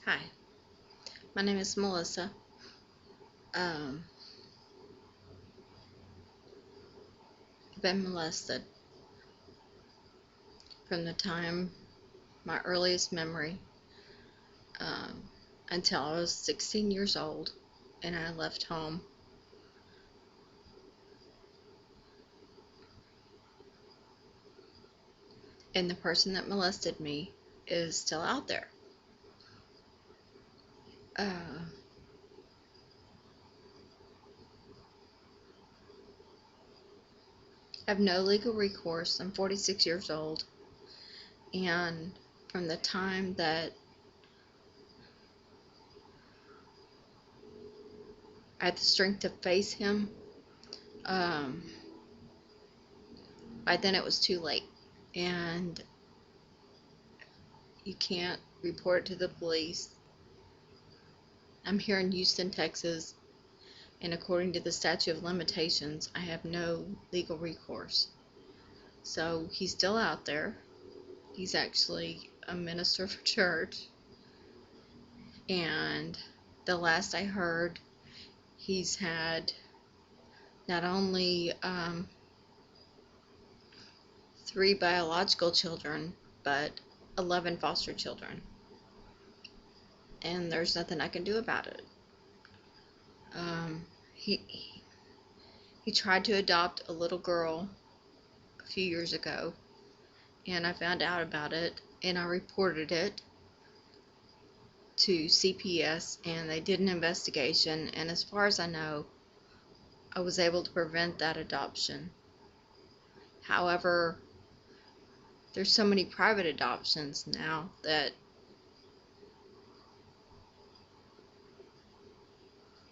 Hi, my name is Melissa. I've been molested from the time my earliest memory um, until I was 16 years old and I left home. And the person that molested me is still out there. I have no legal recourse. I'm 46 years old, and from the time that I had the strength to face him, um, by then it was too late. And you can't report it to the police. I'm here in Houston, Texas, and according to the statute of limitations, I have no legal recourse. So he's still out there. He's actually a minister for church, and the last I heard, he's had not only 3 biological children, but 11 foster children, and there's nothing I can do about it. He tried to adopt a little girl a few years ago, and I found out about it, and I reported it to CPS, and they did an investigation, and as far as I know, I was able to prevent that adoption. However, there's so many private adoptions now that,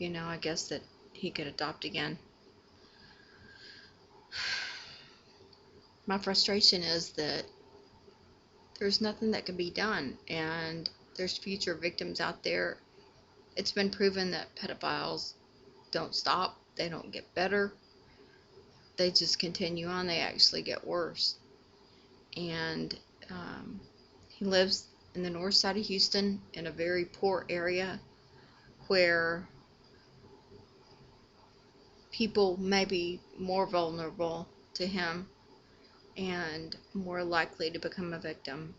I guess that he could adopt again. My frustration is that there's nothing that can be done, and there's future victims out there. It's been proven that pedophiles don't stop, they don't get better, they just continue on, they actually get worse. And he lives in the north side of Houston in a very poor area where people may be more vulnerable to him and more likely to become a victim.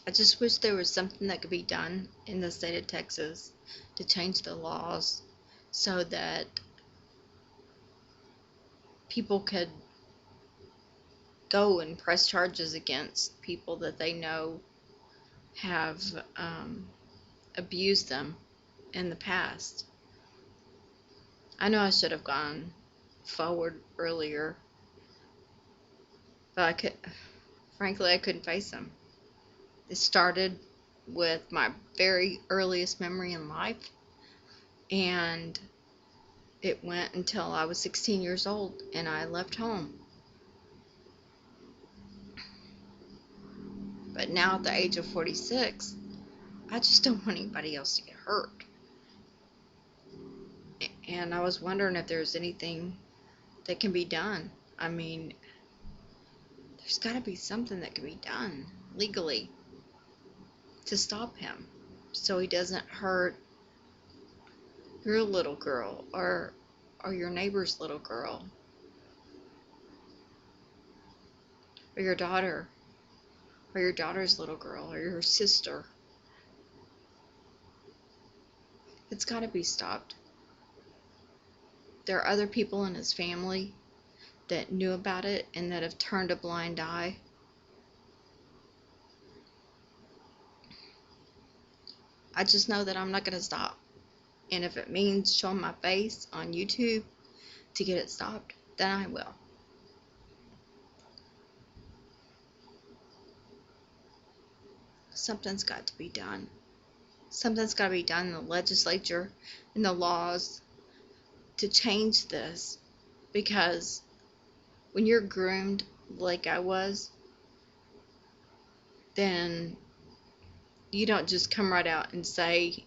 I just wish there was something that could be done in the state of Texas to change the laws so that people could go and press charges against people that they know have abused them in the past. I know I should have gone forward earlier, but frankly, I couldn't face them. It started with my very earliest memory in life, and it went until I was 16 years old and I left home. But now at the age of 46, I just don't want anybody else to get hurt. And I was wondering if there's anything that can be done. I mean, there's got to be something that can be done legally to stop him so he doesn't hurt your little girl or your neighbor's little girl or your daughter or your daughter's little girl or your sister. It's got to be stopped. There are other people in his family that knew about it and that have turned a blind eye. I just know that I'm not going to stop. And if it means showing my face on YouTube to get it stopped, then I will. Something's got to be done. Something's got to be done in the legislature and the laws to change this, because when you're groomed like I was, then you don't just come right out and say,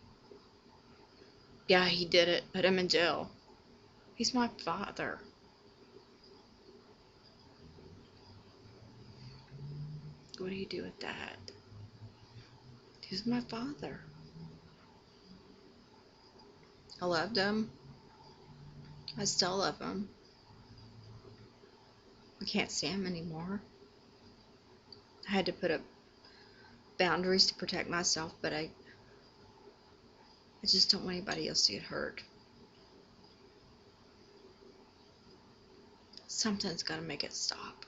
yeah, he did it, put him in jail. He's my father. So what do you do with that? He was my father. I loved him. I still love him. I can't see him anymore. I had to put up boundaries to protect myself, but I just don't want anybody else to get hurt. Something's got to make it stop.